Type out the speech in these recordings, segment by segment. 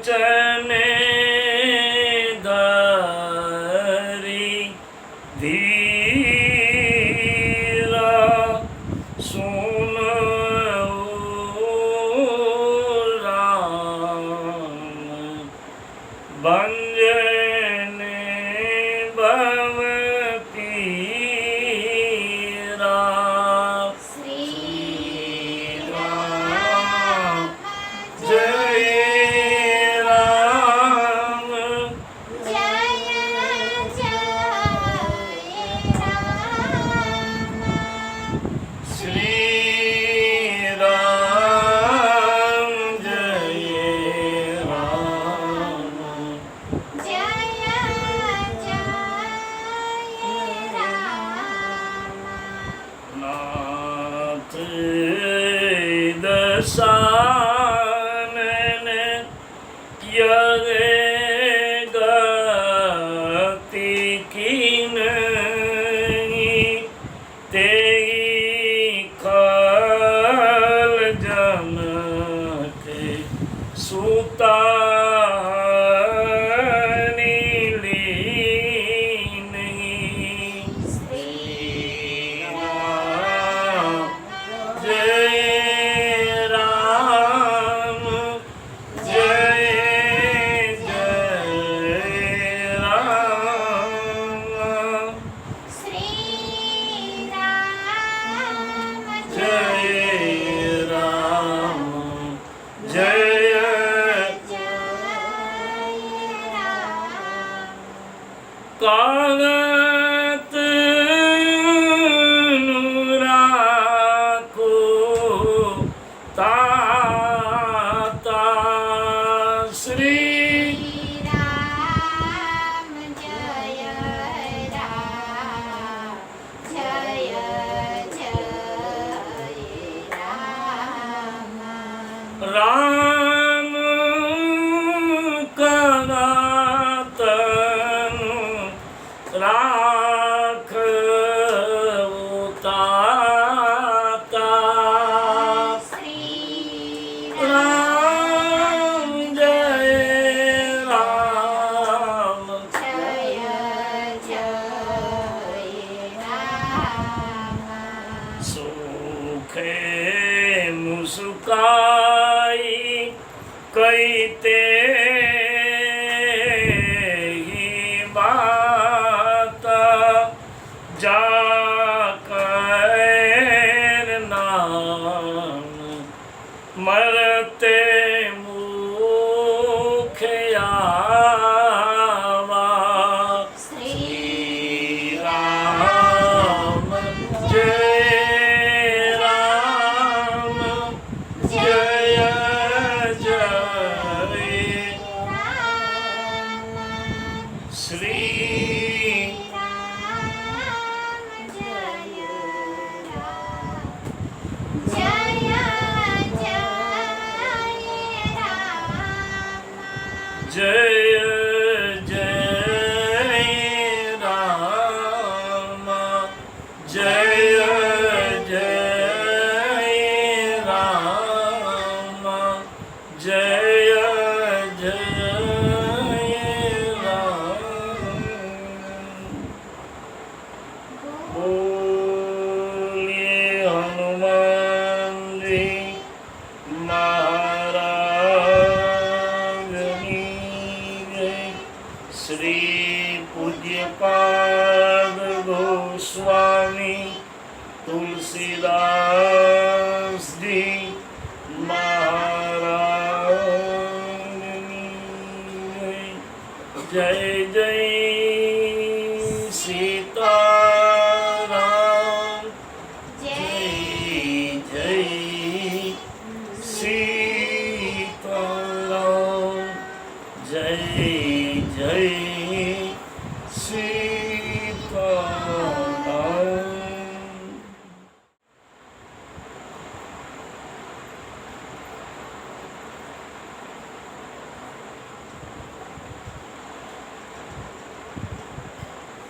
વચને ધરી ધીરા સુન રામ ભંજને ભવ પીરા શ્રી રામ જય રામ જય જય રામ શ્રી રામ જય રામ જય જય રામ નાથ દશાનન યરે ગતિ કિનહી તેઈ ખલ જનક સુતાની લીનહી શ્રી રામ જય રામ જય જય રામ શ્રી રામ જય રામ જય જય રામ કાગત રાખો તાતા શ્રી રામ જય રામ જય જય રામ રામ કનાતનું રાખવું તાતા શ્રી રામ જય રામ જય જય રામ સુખે મુસ્કાઈ કઈતે બાત જા કર નામ મરતે મુખયાવા શ્રી રામ જય રામ જય જય શ્રી જય જય રામ જય જય રામ જય જય રામ બોલીએ હનુમાનજી મહારાજની જય શ્રી પૂજ્યપાદ ગોસ્વામી તુલસીદાસજી મહારાજની જય જય સીતારામ જય જય સીતારામ જય જય સીતારામ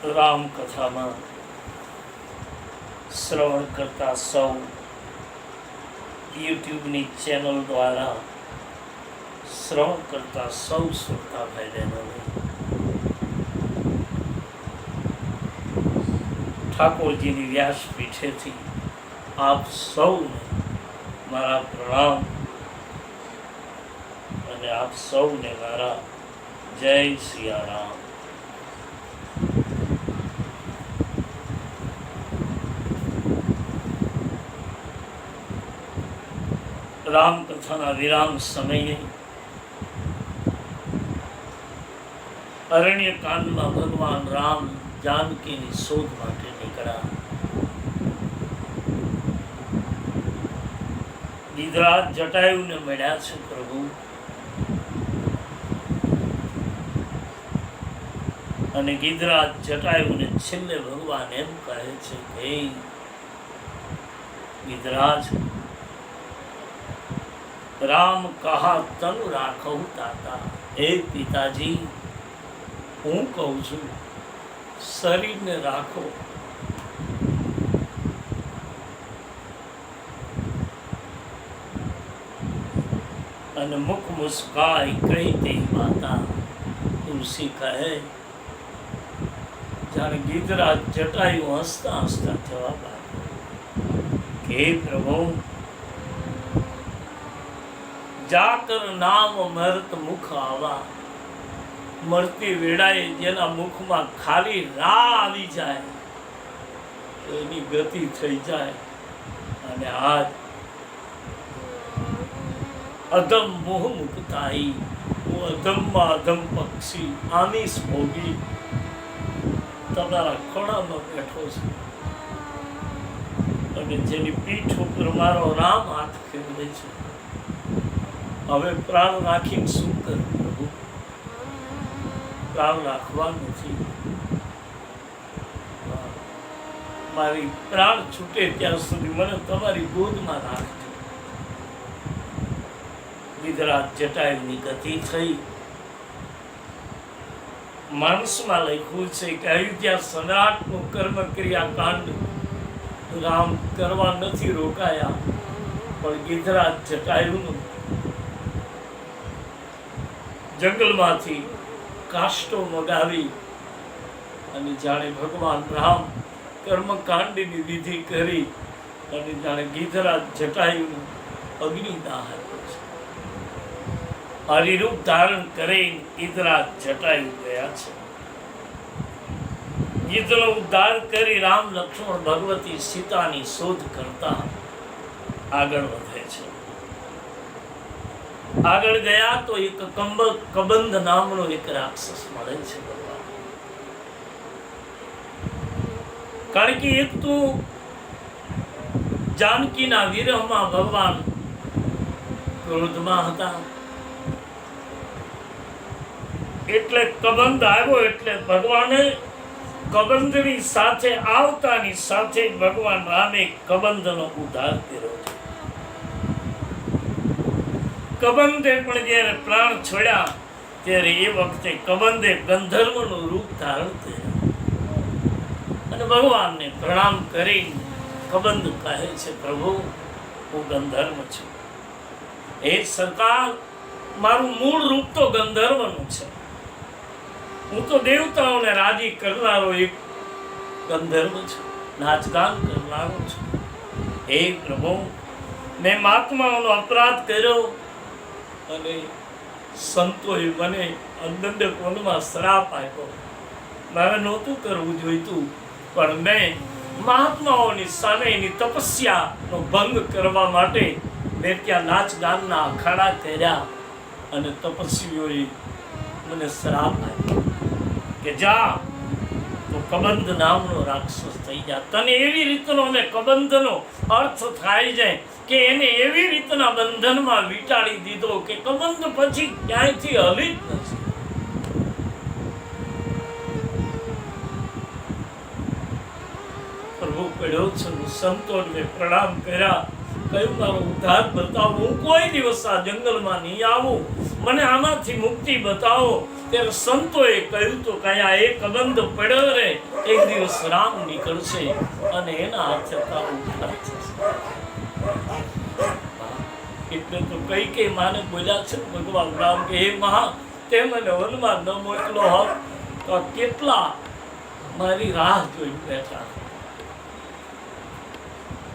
રામકથામાં શ્રવણ કરતા સૌ યુટ્યુબની ચેનલ દ્વારા શ્રવણ કરતા સૌ શ્રોતા ભાઈ બહેનોને ઠાકોરજીની વ્યાસપીઠેથી આપ સૌને મારા પ્રણામ અને આપ સૌને મારા જય સિયારામ. રામકથાના વિરામ સમયે અરણ્ય કાંડમાં ભગવાન રામ જાનકીની શોધ માટે નીકળ્યા. ગિધરાજ જટાયુને મળ્યા છે પ્રભુ, અને ગિધરાજ જટાયુને છેલ્લે ભગવાન એમ કહે છે કે ગિધરાજ, રામ કહા તન રાખવું તાતા. હે પિતાજી, હું કહું છું શરીરને રાખો. અને મુખ મુસ્કાઈ કહી તે માતા. તુલસી કહે, જ્યારે ગિધરાજ જટાયુ હસતા હસતા જવાબ આપ્યો કે પ્રભુ, જાકર નામ મરત મુખ આવા. મરતી વેળાએ જેના મુખમાં ખાલી રા આવી જાય તો એની ગતિ થઈ જાય. અને આજ અધમ મોહ મુક્તાઈ, હું અધમમાં અધમ પક્ષી આમિષ ભોગી તમારા ખોળામાં બેઠો છું, અને જેની પીઠ ઉપર મારો રામ હાથ ફેરવે છે. હવે પ્રાણ રાખીને શું કરું પ્રભુ? પ્રાણ રાખવા નથી. મારી પ્રાણ છૂટે ત્યાં સુધી મને તમારી ગોદમાં રાખજો. ગિધરાજ જટાયુની ગતિ થઈ. માનસમાં લખ્યું છે કે અયોધ્યા સમ્રાટનું કર્મ ક્રિયા કાંડ રામ કરવા નથી રોકાયા, પણ ગિધરાજ જટાયુનું જંગલમાંથી કાષ્ટો મગાવી અને જાણે ભગવાન રામ કર્મકાંડની વિધિ કરી અને જાણે ગિધરાજ જટાયુનું અગ્નિદાહ આપ્યો છે. હરિરૂપ ધારણ કરી ગિધરાજ જટાયુ ગયા છે. ગીધનો ઉદ્ધાર કરી રામ લક્ષ્મણ ભગવતી સીતાની શોધ કરતા આગળ વધે છે. આગળ ગયા તો એક કબંધ નામનો એક રાક્ષસ મળે છે ભગવાન. કારણ કે એક તો જાનકીના વિરહમાં ભગવાન ક્રોધમાં હતા, એટલે કબંધ આવ્યો. એટલે ભગવાને કબંધની સાથે આવતાની સાથે ભગવાન રામે કબંધનો ઉદ્ધાર કર્યો. કબંધે પણ જ્યારે પ્રાણ છોડ્યા ત્યારે એ વખતે કબંધે ગંધર્વનું રૂપ ધારણ કર્યું અને ભગવાનને પ્રણામ કરી કબંધ કહે છે, પ્રભુ હું ગંધર્વ છું. એ સરકાર, મારું મૂળ રૂપ તો ગંધર્વનું છે. હું તો દેવતાઓને રાજી કરનારો એક ગંધર્વ છું, નાચગાન કરનારો છું. હે પ્રભુ, મેં મહાત્માઓનો અપરાધ કર્યો અને સંતોએ મને અંદંડકોનમાં શ્રાપ આપ્યો. મારે નહોતું કરવું જોઈતું, પણ મેં મહાત્માઓની સામે એની તપસ્યાનો ભંગ કરવા માટે મેં ત્યાં નાચ ગાનના અખાડા કર્યા અને તપસ્વીઓએ મને શ્રાપ આપ્યો કે જા તો કબંધ નામનો રાક્ષસ થઈ જા. તને એવી રીતનો અને કબંધનો અર્થ થાય છે કે એને એવી રીતના બંધનમાં વીંટાળી દીધો કે કબંધ પછી ક્યાંયથી હલી જ નથી. પ્રભુ પડ્યો છે. સંતોને પ્રણામ કર્યા, કહ્યું મારો ઉદ્ધાર બતાવો. હું કોઈ દિવસ આ જંગલમાં નહીં આવું, મને આમાંથી મુક્તિ બતાવો. ત્યારે સંતોએ કહ્યું તો કયા એક કબંધ પડ્યો રે, એક દિવસ રામ નીકળશે અને એના હાથે તારું ઉદ્ધાર થશે. એટલે તો કઈ માને બોલ્યા છે ભગવાન રામ કે હે મહા તે મને વનમાં ન મોકલો હોત તો કેટલા મારી રાહ જોઈ બેઠા.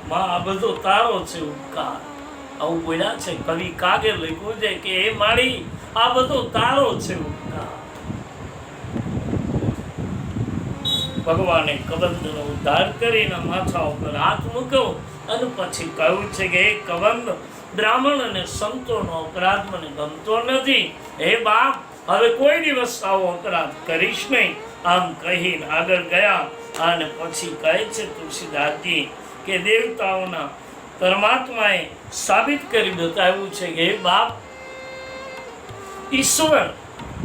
માં આ બધો તારો છે ઉપકાર. આવું બોલ્યા છે કવિ કાગે લખ્યું છે કે હે મારી આ બધો તારો છે ઉપકાર. ભગવાને કબંધનો ઉદ્ધાર કરીને માથા ઉપર હાથ મૂક્યો અને પછી કહ્યું છે કે હે કબંધ, બ્રાહ્મણ અને સંતોનો અપરાધ મને ગમતો નથી. હે બાપ, હવે કોઈ દિવસ આવો અપરાધ કરીશ નહીં. આમ કહીને આગળ ગયા અને પછી કહે છે તુલસીદાસજી કે દેવતાઓના પરમાત્માએ સાબિત કરી બતાવ્યું છે કે હે બાપ, ઈશ્વર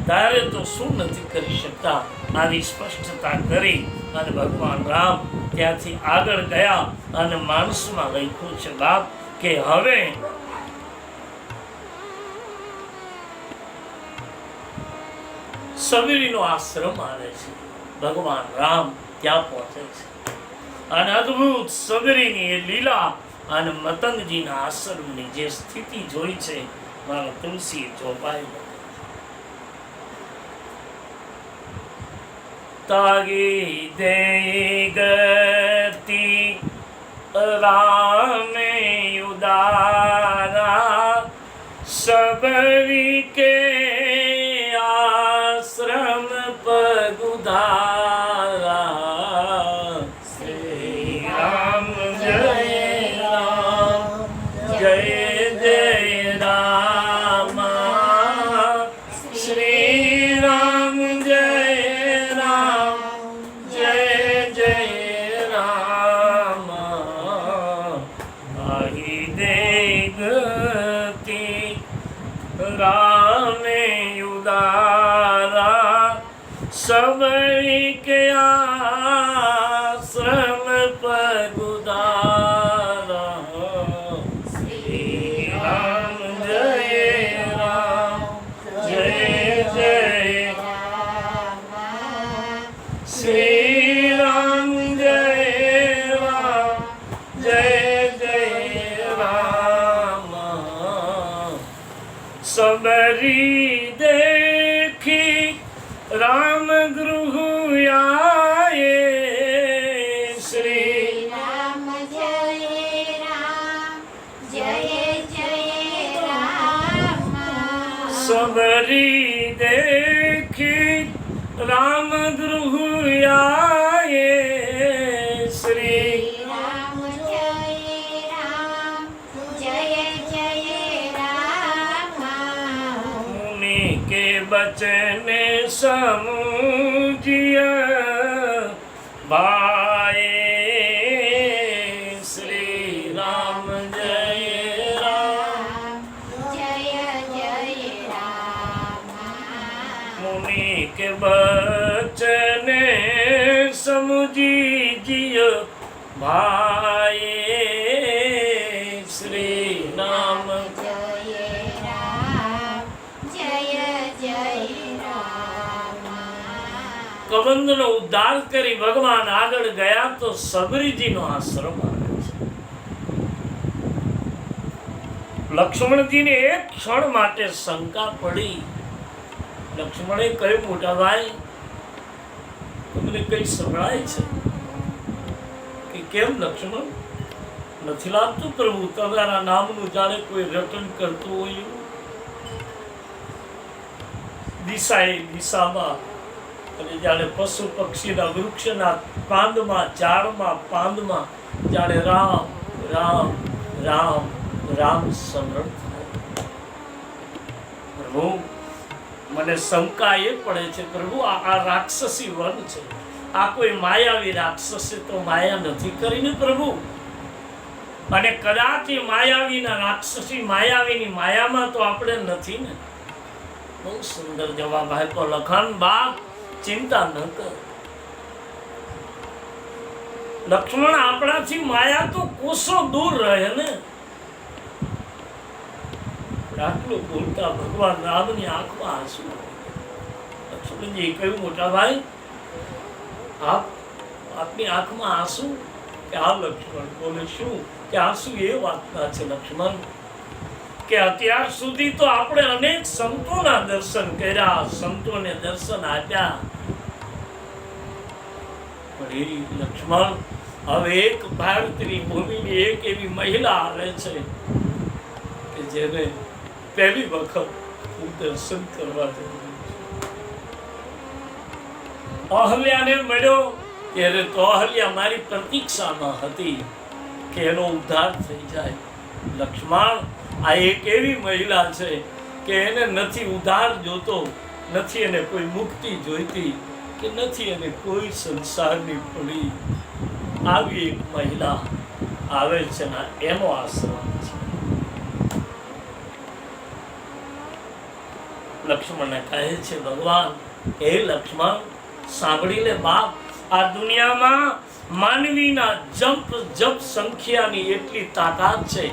ધારે તો શું નથી કરી શકતા. આની સ્પષ્ટતા કરી અને ભગવાન રામ ત્યાંથી આગળ ગયા અને માણસમાં લખ્યું છે બાપ કે હવે સબરીનો આશ્રમ આવે છે. ભગવાન રામ ત્યાં પહોંચે છે અને અદ્ભુત સબરીની એ લીલા અને મતંગજીના આશ્રમની જે સ્થિતિ જોઈ છે મારા તુલસી ચોપાઈ. તાગી દે ગતિ રામે ઉદારા સબરી કે આશ્રમ પગુધારા. શ્રી રામ જય રામ જય જય રામ. શ્રી રામ જય રામ જય જય રામ. આહી દે ગતિ રામે ઉદારા સબરી કે આશ્રમ પગુધારા. શ્રી રામ જય રામ જય જય. શ્રી રામ જય રામ જય જય રામ. સબરી દેખી રામ ગૃહ આયે. શ્રી રામ જય રામ જય જય રામ. સબરી દેખી રામ ગૃહ આયે. શ્રી રામ જય રામ જય જય રામ. मुनि के बचने समुझिय भाए. श्री राम जय राम જય જય રામ. मुनि के बचने समुझिय भाए. श्री राम જય રામ જય જય રામ. કબંધનો ઉદ્ધાર કરી ભગવાન આગળ ગયા તો સબરીજીનો આશ્રમ આવે છે. લક્ષ્મણજીને એક ક્ષણ માટે શંકા પડી. લક્ષ્મણે કહ્યું મોટા ભાઈ, તમને કઈ સંભળાય છે કે કેમ? લક્ષ્મણ, નથી લાગતું પ્રભુ તમારા નામનું જાણે કોઈ રટન કરતું હોય. દિશામાં અને જાણે પશુ પક્ષીના વૃક્ષના પાંદમાં ઝાડમાં પાંદમાં જાણે રામ રામ રામ રામ સ્મરણ થાય. પ્રભુ, મને શંકા એ પડે છે પ્રભુ, આ રાક્ષસી વન છે. આ કોઈ માયાવી રાક્ષસે તો માયા નથી કરીને પ્રભુ. અને કદાચ એ માયાવીના રાક્ષસી માયાવીની માયામાં તો આપણે નથી ને. બહુ સુંદર જવાબ આપ્યો લખન બાપ, ચિંતા ન કર. લક્ષ્મણ, આપણાથી માયા તો કોસો દૂર રહે ને. આટલું બોલતા ભગવાન રામની આંખમાં આંસુ. લક્ષ્મણજી કહ્યું મોટા ભાઈ, આપની આંખમાં આંસુ? કે આ લક્ષ્મણ બોલે શું કે આંસુ એ વાતના છે લક્ષ્મણ કે અત્યાર સુધી તો આપણે અનેક સંતોના દર્શન કર્યા, સંતોને દર્શન આપ્યા, પણ એ લક્ષ્મણ હવે એક ભારતની ભૂમિની એક એવી મહિલા આવે છે કે જેને પહેલી વખત હું દર્શન કરવા જઉં છું. અહલ્યાને મળ્યો ત્યારે તો અહલ્યા મારી પ્રતીક્ષામાં હતી કે એનો ઉદ્ધાર થઈ જાય. લક્ષ્મણ, આ એક એવી મહિલા છે કે એને નથી ઉદ્ધાર જોતો, નથી એને કોઈ મુક્તિ જોઈતી, કે નથી એને કોઈ સંસારની પડી. આવી એક મહિલા આવે છે ને એનો આશ્રમ છે. લક્ષ્મણને કહે છે ભગવાન, હે લક્ષ્મણ સાંભળી લે બાપ, આ દુનિયામાં માનવીના જપ સંખ્યાની એટલી તાકાત છે,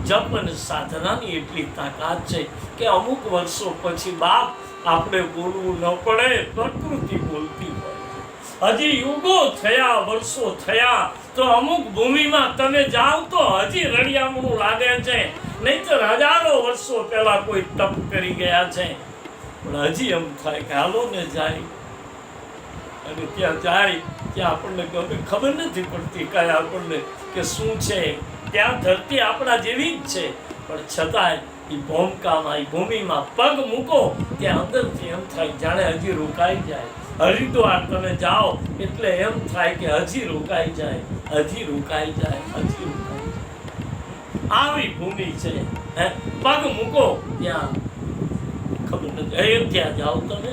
જપ અને સાધનાની એટલી તાકાત છે કે અમુક વર્ષો પછી બાપ આપણે બોલવું ન પડે, પ્રકૃતિ બોલતી હોય. હજી યુગો થયા, વર્ષો થયા, તો અમુક ભૂમિમાં તમે જાઓ તો હજી રળિયામણું લાગે છે, નહીંતર હજારો વર્ષો પહેલા કોઈ તપ કરી ગયા છે. પણ હજી એમ થાય કે હાલો ને જાય, અને ત્યાં જાય ત્યાં આપણને ખબર નથી પડતી કાંઈ આપણને કે શું છે. ત્યાં ધરતી આપણા જેવી જ છે, પણ છતાંય એ ભૂમિકામાં, એ ભૂમિમાં પગ મૂકો ત્યાં અંદરથી એમ થાય જાણે હજી રોકાઈ જાય. હરિદ્વાર તમે જાઓ એટલે એમ થાય કે હજી રોકાઈ જાય, હજી રોકાઈ જાય, હજી રોકાઈ જાય. આવી ભૂમિ છે. પગ મૂકો ત્યાં ખબર નથી. અયોધ્યા જાઓ તમે,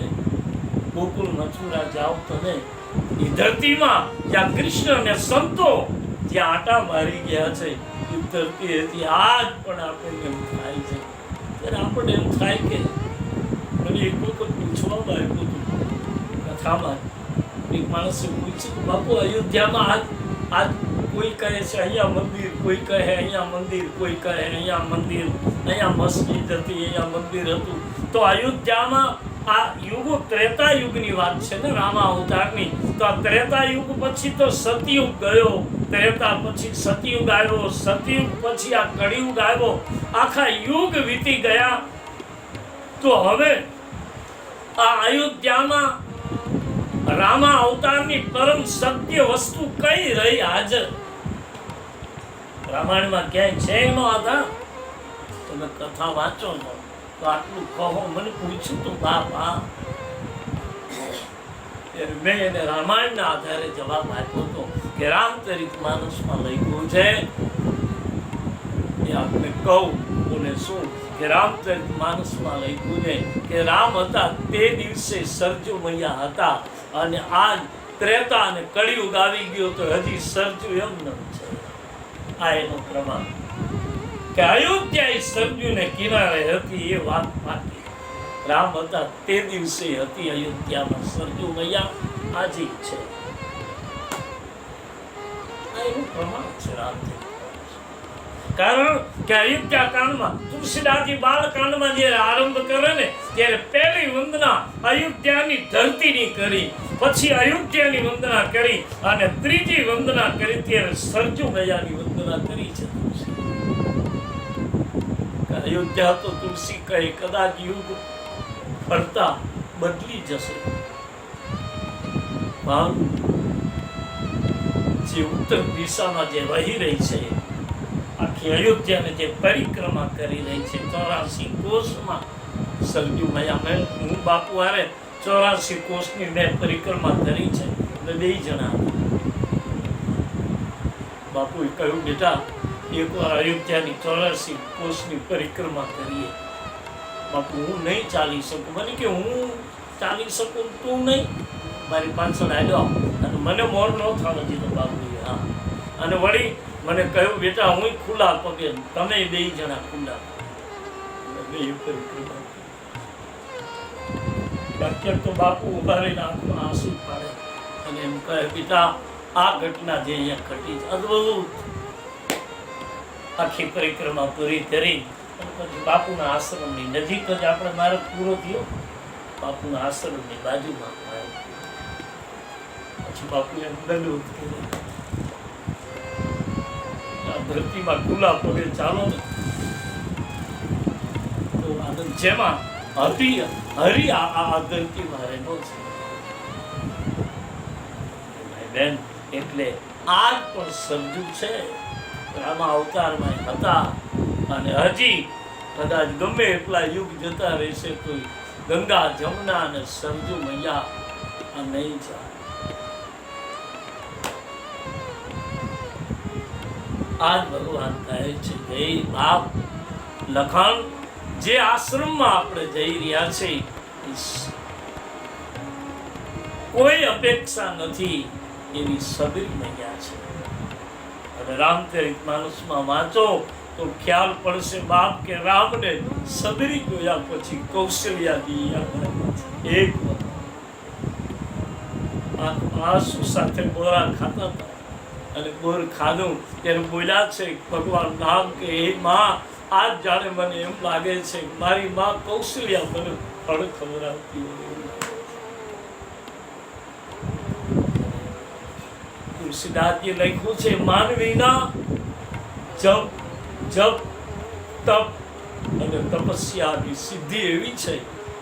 ગોકુળ મથુરા જાઓ તમે, એ ધરતીમાં જ્યાં કૃષ્ણ અને સંતો જ્યાં આટા મારી ગયા છે એ ધરતી હતી. આજ પણ આપણને એમ થાય છે. ત્યારે આપણને એમ થાય કે મને એક વખત પૂછવામાં આવ્યું હતું કથામાં, એક માણસે પૂછ્યું, બાપુ અયોધ્યામાં આજ કોઈ કહે છે અહીંયા મંદિર, કોઈ કહે અહીંયા મંદિર, કોઈ કહે અહીંયા મંદિર, અહીંયા મસ્જિદ હતી, અહીંયા મંદિર હતું. તો અયોધ્યામાં આ યુગ ત્રેતા યુગની વાત છે ને, રામા અવતારની. તો આ ત્રેતા યુગ પછી તો સતયુગ ગયો, ત્રેતા પછી સતયુગ આવ્યો, સતયુગ પછી આ કળિયુગ આવ્યો, આખા યુગ વીતી ગયા. તો હવે આ અયોધ્યામાં રામા અવતારની પરમ સત્ય વસ્તુ કઈ રહી હાજર? રામાયણમાં ક્યાંય છે એનો આધાર? તમે કથા વાંચો છો તો આટલું કહો. મને પૂછ્યું તું બાપ, મેં એને રામાયણના આધારે જવાબ આપ્યો હતો કે રામચરિત માનસમાં લખ્યું છે. એ આપને કહું બોલે શું કે રામચરિત માનસમાં લખ્યું છે કે રામ હતા તે દિવસે સરજુ મૈયા હતા, અને આજ ત્રેતા અને કળિયુગ આવી ગયો તો હજી સરજુ એમ ન છે. આ એનો પ્રમાણ કે અયોધ્યા સરજુને કિનારે હતી એ વાત પાકી. રામ હતા તે દિવસે હતી અયોધ્યામાં સરજુ મૈયા, આજે છે. આ એનું પ્રમાણ છે રામચરિત. કારણ કે અયોધ્યા કાંડમાં તુલસીદાસજી બાળકાંડમાં જ્યારે આરંભ કરે ને ત્યારે પહેલી વંદના અયોધ્યાની ધરતીની કરી, પછી અયોધ્યાની વંદના કરી, અને ત્રીજી વંદના કરી ત્યારે સરજુ મૈયાની વંદના કરી છે. અયોધ્યા તો તુલસી કહે કદાચ યુગ ફરતા બદલી જશે, પણ જે ઉત્તર દિશામાં જે વહી રહી છે, આખી અયોધ્યાને જે પરિક્રમા કરી રહી છે 84 કોષમાં સરજુ મૈયા. હું બાપુ હારે 84 કોષની મેં પરિક્રમા કરી છે. અમે બે જણા. બાપુએ કહ્યું બેટા એકવાર અયોધ્યાની 84 કોષની પરિક્રમા કરીએ. બાપુ હું નહીં ચાલી શકું. મને કે હું ચાલી શકું તું નહીં, મારી પાછળ આવ્યો. અને મને મોર ન થવા દીધો બાપુએ. હા, અને વળી મને કહ્યું બેટા હું ખુલ્લા પગે, તમે બે જણા ખુલ્લા. બે પરિક્રમા બાકી તો બાપુ ઉભા રહીને આંખમાં આંસુ પાડે અને એમ કહે બેટા આ ઘટના જે અહીંયા ઘટી છે અદ્ભુત. આખી પરિક્રમા પૂરી કરી અને પછી બાપુના આશ્રમની નજીક જ આપણે મારો પૂરો થયો. બાપુના આશ્રમની બાજુમાં આવ્યો. પછી બાપુએ દંડવત કર્યો. ધરતીમાં ખુલ્લા પગે ચાલો ને એવો આનંદ જેમાં હરી આ ધરતી મારે નો છે બેન. એટલે આજ પણ સમજુ છે રામા અવતારમાં હતા અને હજી કદાચ ગમે એટલા યુગ જતા રહેશે તો ગંગા જમુના અને સરજુ મૈયા આ નહીં જાય. આજ ભગવાન કહે છે હે બાપ લખાણ જે આશ્રમમાં આપણે જઈ રહ્યા છે કોઈ અપેક્ષા નથી એવી સબરી મૈયા છે. અને રામચરિત માનસમાં વાંચો તો ખ્યાલ પડશે બાપ કે રામને સબરી જોયા પછી કૌશલ્યાજી યાદ આવે છે. એક આંસુ સાથે બોરા ખાતા હતા અને બોર ખાધું ત્યારે બોલ્યા છે ભગવાન રામ કે હે માં આજ જાણે મને એમ લાગે છે મારી માં કૌશલ્યા મને ફળ ખવડાવતી હોય. તુલસીદાસજી લખ્યું છે માનવીના જપ તપ અને તપસ્યાની સિદ્ધિ એવી છે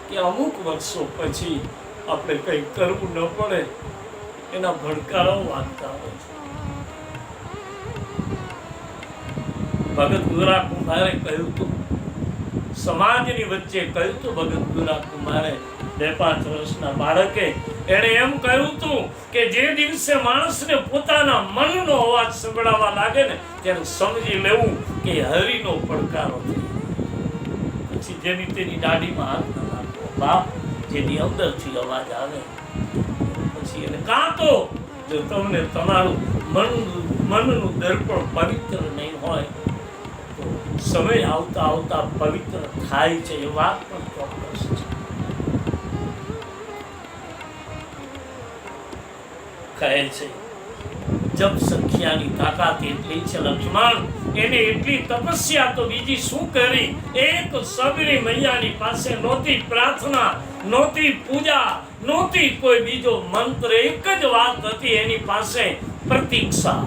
કે અમુક વર્ષો પછી આપણે કંઈ કરવું ન પડે એના ભડકારો વાગતા હોય છે. ભગત ગુરા કુમારે કહ્યું હતું સમાજની વચ્ચે કહ્યું હતું ભગત ગુરા કુમારે 2-5 વર્ષના બાળકે એણે એમ કહ્યું હતું કે જે દિવસે માણસને પોતાના મનનો અવાજ સંભળાવા લાગે ને ત્યારે સમજી લેવું કે હરિનો પડકારો છે. પછી જેની તેની દાઢીમાં હાથ ન નાખવો બાપ. જેની અંદરથી અવાજ આવે પછી એને કાં તો જો તમને તમારું મનનું દર્પણ પવિત્ર નહીં હોય તો સમય આવતા આવતા પવિત્ર થાય છે એ વાત પણ ચોક્કસ છે. કહે છે જપ સંખ્યાની તાકાત એટલી છે લક્ષ્મણ એને એટલી તપસ્યા તો બીજી શું કરી. એક સબરી મૈયાની પાસે નહોતી પ્રાર્થના, નહોતી પૂજા, નહોતી કોઈ બીજો મંત્ર, એક જ વાત હતી એની પાસે પ્રતીક્ષા.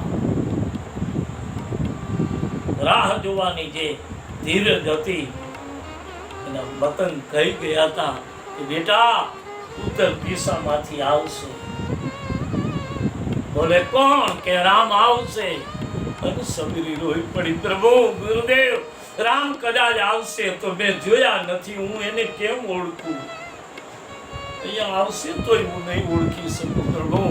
રાહ જોવાની જે ધીરજ હતી એના વતન કહી ગયા હતા કે બેટા ઉત્તર દિશામાંથી આવશે. બોલે કોણ કે રામ આવશે. અને સબરી રોઈ પડી પ્રભુ ગુરુદેવ રામ કદાચ આવશે તો મેં જોયા નથી, હું એને કેમ ઓળખું. અહીંયા આવશે તોય હું નહીં ઓળખી શકું. પ્રભુ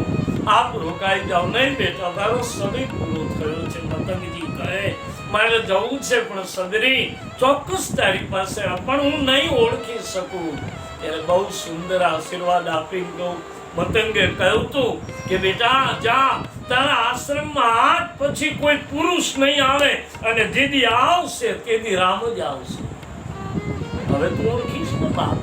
આપ રોકાઈ જાઓ. નહીં બેટા તારો સમય પૂરો થયો છે. મતંગજી કહે મારે જવું છે પણ સબરી ચોક્કસ તારી પાસે પણ હું નહીં ઓળખી શકું. ત્યારે બહુ સુંદર આશીર્વાદ આપી ગયો. મતંગે કહ્યું તું કે બેટા જા તારા આશ્રમમાં આજ પછી કોઈ પુરુષ નહીં આવે અને જેદી આવશે તેદી રામ જ આવશે. હવે તું ઓળખીશ ને બાપ.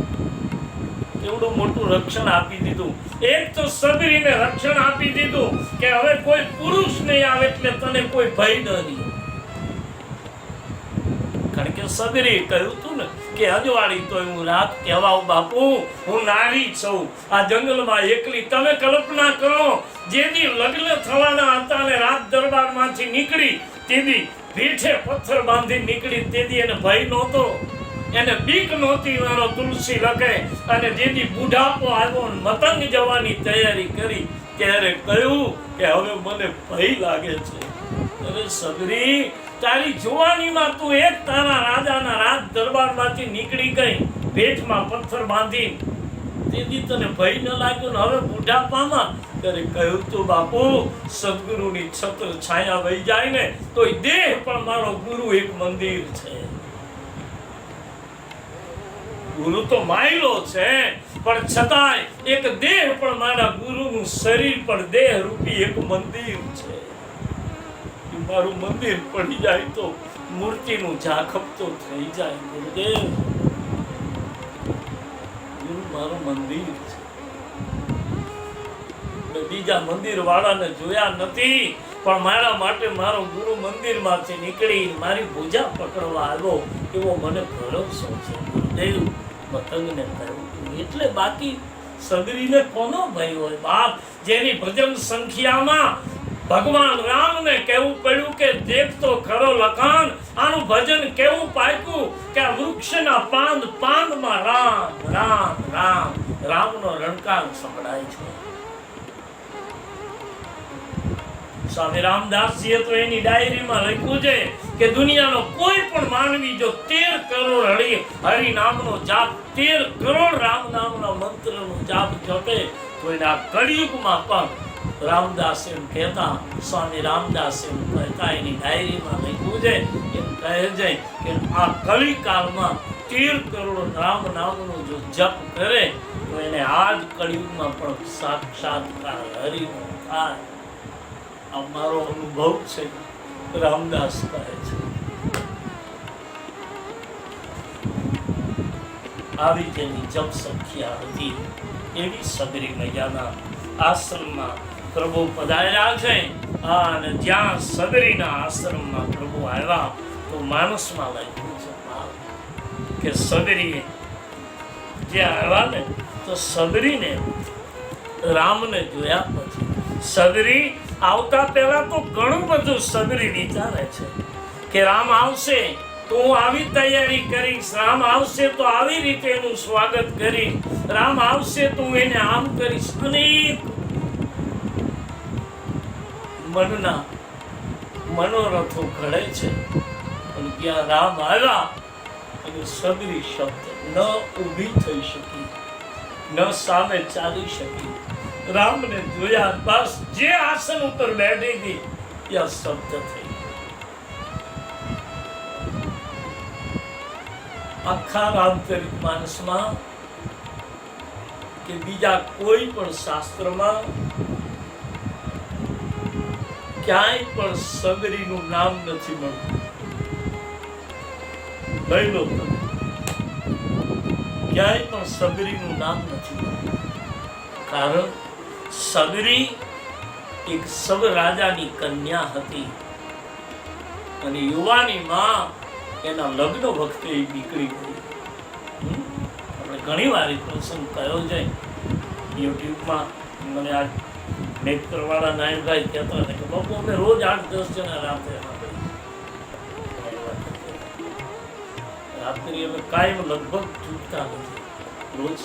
કેવડું મોટું રક્ષણ આપી દીધું. એક તો સબરીને રક્ષણ આપી દીધું કે હવે કોઈ પુરુષ નહીં આવે એટલે તને કોઈ ભય ન રહે. કારણ કે સબરી કહ્યું તું ને કે અજવાળી તો હું રાત કહેવાઉ બાપુ હું નારી છું આ જંગલમાં એકલી. તમે કલ્પના કરો જેથી લગ્ન થવાના હતા ને રાત દરબારમાંથી નીકળી તેદી પીઠે પથ્થર બાંધી નીકળી તેદી એને ભય નહોતો, એને બીક નહોતી. મારો તુલસી લખે અને જેથી બુઢાપો આવ્યો મતંગ જવાની તૈયારી કરી ત્યારે કહ્યું કે હવે મને ભય લાગે છે. અરે સબરી તારી જુવાનીમાં તું એક તારા રાજાના રાજ દરબારમાંથી નીકળી ગઈ પેટમાં પથ્થર બાંધી તેથી તને ભય ન લાગ્યો ને હવે બુઢાપામાં. ત્યારે કહ્યું તું બાપુ સદગુરુની છત્ર છાયા વહી જાય ને તો દેહ પણ મારો ગુરુ એક મંદિર છે. ગુરુ તો માયલો છે પણ છતાંય એક દેહ પણ મારા ગુરુનું શરીર પણ દેહ રૂપી એક મંદિર છે. મારું મંદિર પડી જાય તો મૂર્તિનું ઝાખપ તો થઈ જાય. ગુરુદેવ ગુરુ મારું મંદિર છે. બીજા મંદિર વાળાને જોયા નથી પણ મારા માટે મારો ગુરુ મંદિરમાંથી નીકળી મારી પૂજા પકડવા આવ્યો એવો મને ભરોસો છે. ગુરુદેવ મતંગને કહ્યું એટલે બાકી સગરીને કોનો ભય હોય બાપ. જેની ભજન સંખ્યામાં ભગવાન રામને કહેવું પડ્યું કે દેખ તો ખરો લખાણ આનું ભજન કેવું પાક્યું કે આ વૃક્ષના પાંદમાં રામ રામ રામ રામનો રણકાર સંભળાય છે. સ્વામી રામદાસજીએ તો એની ડાયરીમાં લખ્યું છે કે દુનિયાનો કોઈ પણ માનવી જો 13 કરોડ હરિ નામનો જાપ 13 કરોડ રામ નામના મંત્રનો જાપ જપે તો એના કળિયુગમાં પણ રામદાસ એમ કહેતા, સ્વામી રામદાસ એમ કહેતા, એની ડાયરીમાં લખ્યું છે એમ કહે છે કે આ કલિકાળમાં 13 કરોડ રામ નામનો જો જપ કરે તો એને આજ કળિયુગમાં પણ સાક્ષાત્કાર હરિનો થાય. આ મારો અનુભવ છે, રામદાસ કહે છે. આવી જેની જપ સંખ્યા હતી એવી સબરી મૈયાના આશ્રમમાં પ્રભુ પધાર્યા છે. અને જ્યાં સબરીના આશ્રમમાં પ્રભુ આવ્યા તો માનસમાં લખ્યું છે કે સબરી જ્યાં આવ્યા ને તો સબરીને રામને જોયા પછી સબરી આવતા પહેલા તો ઘણું બધું સબરી વિચારે છે કે રામ આવશે તો હું આવી તૈયારી કરીશ, રામ આવશે તો આવી રીતે એનું સ્વાગત કરીશ, રામ આવશે તો હું એને આમ કરીશ. અનેક મનના મનોરથો ઘડે છે. પણ ત્યાં રામ આવ્યા અને સબરી શબ્દ ન ઊભી થઈ શકી, ન સામે ચાલી શકી. રામને જોયા બસ જે આસન ઉપર બેઠી હતી ત્યાં શબ્દ થઈ. આખા રામચરિત માનસમાં કે બીજા કોઈ પણ શાસ્ત્રમાં ક્યાંય પણ સબરીનું નામ નથી મળતું. લઈ લો, ક્યાંય પણ સબરીનું નામ નથી મળતું. કારણ સબરી એક સબ રાજાની કન્યા હતી અને યુવાની માં એના લગ્ન વખતે નીકળી ગઈ. આપણે ઘણી વાર પ્રસંગ કયો છે યુટ્યુબમાં. મને આ નેત્રવાળા નાયણભાઈ કહેતા હતા કે બાપુ અમે રોજ 8-10 જણા રાત્રે અમે કાયમ લગભગ છૂટતા નથી, રોજ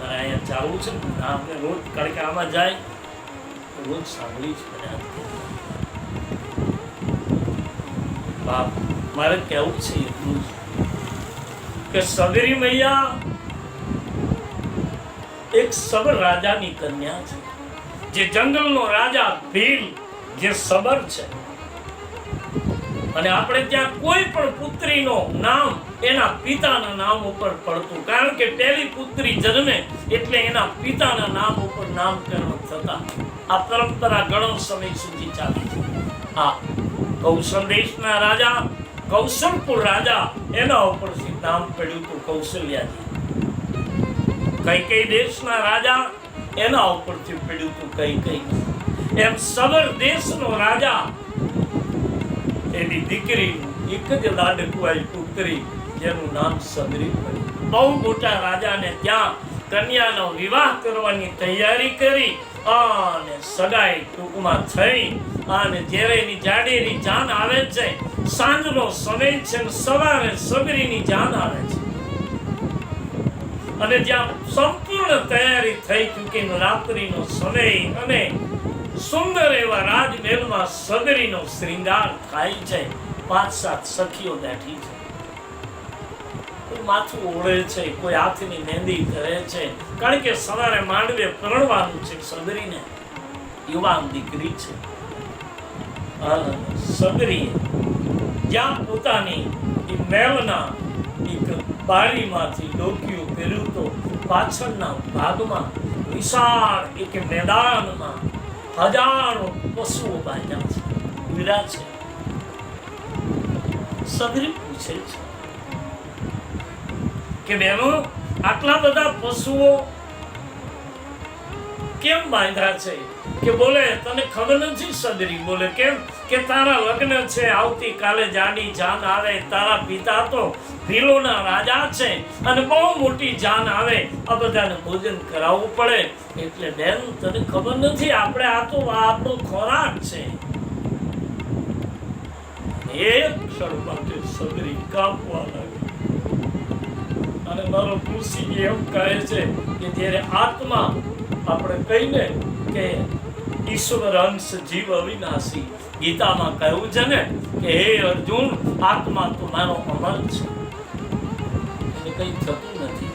અહીંયા ચાલુ છે ને આપણે રોજ, કારણ કે આમાં જાય રોજ સાંભળી જ બાપ. મારે કહેવું છે એટલું જ કે સબરી મૈયા એક સબર રાજાની કન્યા છે. જે જંગલનો રાજા ભીલ જે સબર છે, અને આપણે ત્યાં કોઈ પણ પુત્રીનો નામ એના પિતાના નામ ઉપર પડતું, કારણ કે પહેલી પુત્રી જન્મે એટલે એના પિતાના નામ ઉપર નામકરણ થતા. આ પરંપરા ઘણો સમય સુધી ચાલી છે. આ કૌશલ દેશના રાજા કૌશલપુર રાજા એના ઉપરથી નામ પડ્યું હતું કૌશલ્યાજી. કૈકેયી દેશના રાજા એના ઉપરથી પડ્યું હતું કૈકેયી. એમ સબર દેશનો રાજા એની દીકરી એક જ લાડકવાઈ પુત્રી જેનું નામ સબરી પડ્યું. બહુ મોટા રાજાને ત્યાં કન્યાનો વિવાહ કરવાની તૈયારી કરી અને સગાઈ ટૂંકમાં થઈ. અને જ્યારે એની જાડેરી જાન આવે છે, સાંજનો સમય છે, સવારે સબરીની જાન આવે છે. અને જ્યાં સંપૂર્ણ તૈયારી થઈ ચૂકી, રાત્રિનો સમય અને સુંદર એવા રાજમહેલમાં સબરીનો શ્રૃંગાર થાય છે. 5-7 સખીઓ બેઠી છે. કોઈ માથું ઓળે છે, કોઈ હાથની મહેંદી કરે છે, કારણ કે સવારે માંડવે પરણવાનું છે સબરીને. યુવાન દીકરી છે. સબરી જ્યાં પોતાની મહેલના એક બારીમાંથી ડોકિયું પહેર્યું તો પાછળના ભાગમાં વિશાળ એક મેદાનમાં હજારો પશુઓ બાંધ્યા છે, વીરા છે. સબરી પૂછે છે કે બહેનો આટલા બધા પશુઓ કેમ બાંધ્યા છે? કે બોલે તને ખબર નથી સબરી? બોલે કેમ? કે તારા લગ્ન છે, આવતીકાલે જાડી જાન આવે. તારા પિતા તો ભીલોના રાજા છે અને બહુ મોટી જાન આવે, આ બધાને ભોજન કરાવવું પડે. એટલે બેન તને ખબર નથી, આપણે આ તો આપણો ખોરાક છે. ક્ષણ માટે સગરી કાપવા લાગી. અને મારો તુલસી એમ કહે છે કે જ્યારે આત્મા આપણે કહીને કે ઈશ્વર અંશ જીવ અવિનાશી, ગીતામાં કહ્યું છે ને કે હે અર્જુન, આત્મા તો મારો અમર છે, એને કઈ થતું નથી.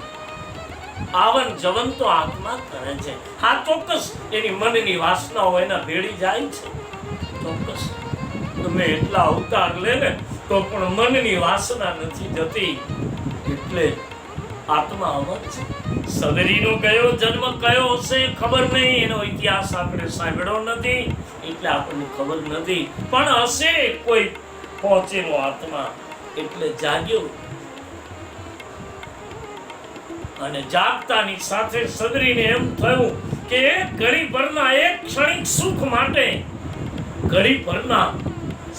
આવન જવન તો આત્મા કરે છે. હા, ચોક્કસ એની મનની વાસનાઓ એના ભેળી જાય છે, ચોક્કસ. તમે એટલા અવતાર લે ને તો પણ મનની વાસના નથી જતી. એટલે આત્મા અમર છે. સદરીનો કયો જન્મ કયો હશે ખબર નહીં, એનો ઇતિહાસ આપણે સાંભળ્યો નથી એટલે આપણને ખબર નથી, પણ હશે કોઈ પહોંચેલો આત્મા એટલે જાગ્યો. અને જાગતાની સાથે સદરીને એમ થયું કે ઘડી ભરના એક ક્ષણિક સુખ માટે, ઘડી ભરના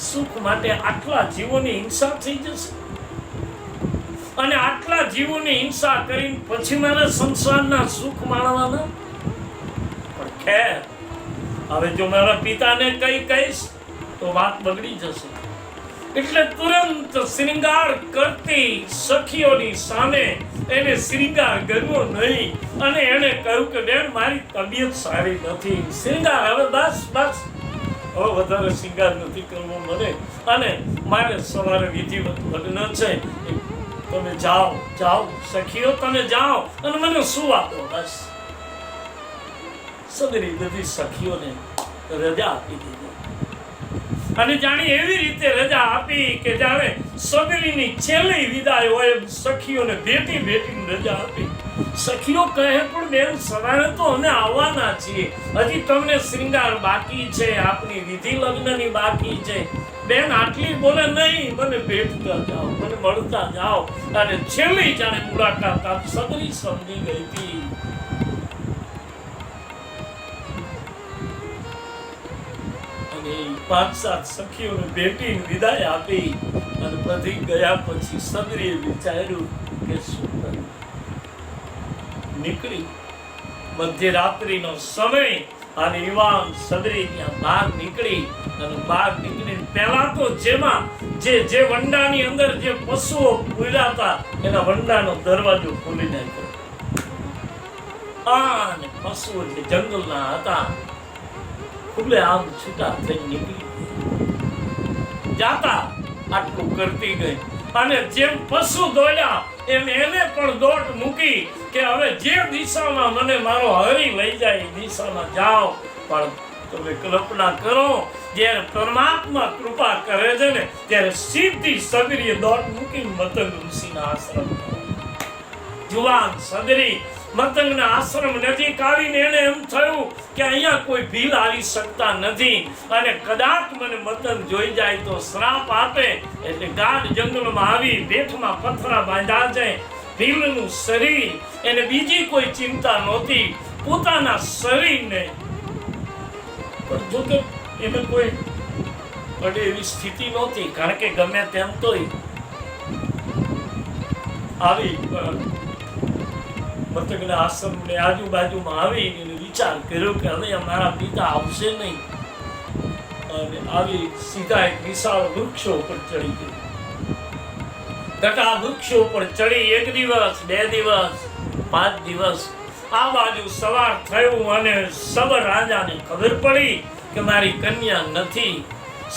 સુખ માટે આટલા જીવોની હિંસા થઈ જશે, અને આટલા જીવોની હિંસા કરીને પછી મારે સંસારના સુખ માણવાના. પણ ખેર, હવે જો મારા પિતાને કઈ કહીશ તો વાત બગડી જશે. એટલે તુરંત શ્રૃંગાર કરતી સખીઓની સામે એને શ્રૃંગાર ગમ્યો નહીં, અને એને કહ્યું કે બેન, મારી તબિયત સારી નથી, શ્રૃંગાર હવે બસ બસ, હવે વધારે શ્રૃંગાર નથી કરવો મને, અને મારે સવારે વિધિવત લગ્ન છે, તમે જાઓ જાઓ સખીઓ, તમે જાઓ અને મને સુવા દો બસ. સદરી બધી સખીઓને રજા આપી દીધી, અને જાણે એવી રીતે રજા આપી કે જાણે સદરીની છેલ્લી વિદાય હોય એમ સખીઓને ભેટી ભેટીને રજા આપી. સખીઓ કહે પણ બેન, સવારે તો અમે આવવાના છીએ, હજી તમને શ્રૃંગાર બાકી છે, આપની વિધિ લગ્નની બાકી છે. બેન આટલી બોલે નહીં, મને ભેટતા જાઓ, મને મળતા જાઓ. અને છેલ્લી જાણે મુલાકાત આપ સદરી સમજી ગઈ હતી. અને 5-7 સખીઓને ભેટીને વિદાય આપી અને બધી ગયા પછી સદરીએ વિચાર્યું કે શું કરું. નીકળી મધ્યરાત્રિનો સમય, અને યુવાન સદરી ત્યાં બહાર નીકળી, અને બહાર નીકળીને પહેલા તો જેમાં જે વંડાની અંદર જે પશુઓ પૂર્યા હતા એના વંડાનો દરવાજો ખોલી નાખ્યો, અને પશુઓ જે જંગલના હતા ખુલ્લે આમ છૂટા થઈ નીકળી જાતા આટલું કરતી ગઈ. અને જેમ પશુ દોડ્યા એમ એને પણ દોટ મૂકી કે હવે જે દિશામાં મને મારો હરી લઈ જાય એ દિશામાં જાઓ. પણ તમે કલ્પના કરો, જ્યારે પરમાત્મા કૃપા કરે છે ને ત્યારે સીધી સદરીએ દોટ મૂકીને મતંગ ઋષિના આશ્રમ, જુવાન સદરી મતંગના આશ્રમ નજીક આવીને એને એમ થયું કે અહીંયા કોઈ ભીલ આવી શકતા નથી, અને કદાચ મને મતંગ જોઈ જાય તો શ્રાપ આપે. એટલે ગાઢ જંગલમાં આવી બેઠમાં પથરા બાંધ્યા છે. ભીલનું શરીર, એને બીજી કોઈ ચિંતા નહોતી, પોતાના શરીરને. પણ જોકે એને કોઈ અડે એવી સ્થિતિ નહોતી, કારણ કે ગમે તેમ તોય આવી મતંગના આશ્રમની આજુબાજુમાં આવી વિચાર કર્યો કે હવે અમારા પિતા આવશે નહીં, અને આવી સીધા એક વિશાળ વૃક્ષો ઉપર ચડી ગઈ. ઘટા વૃક્ષો ઉપર ચડી 1 દિવસ 2 દિવસ 5 દિવસ આ બાજુ સવાર થયું, અને સબર રાજાને ખબર પડી કે મારી કન્યા નથી.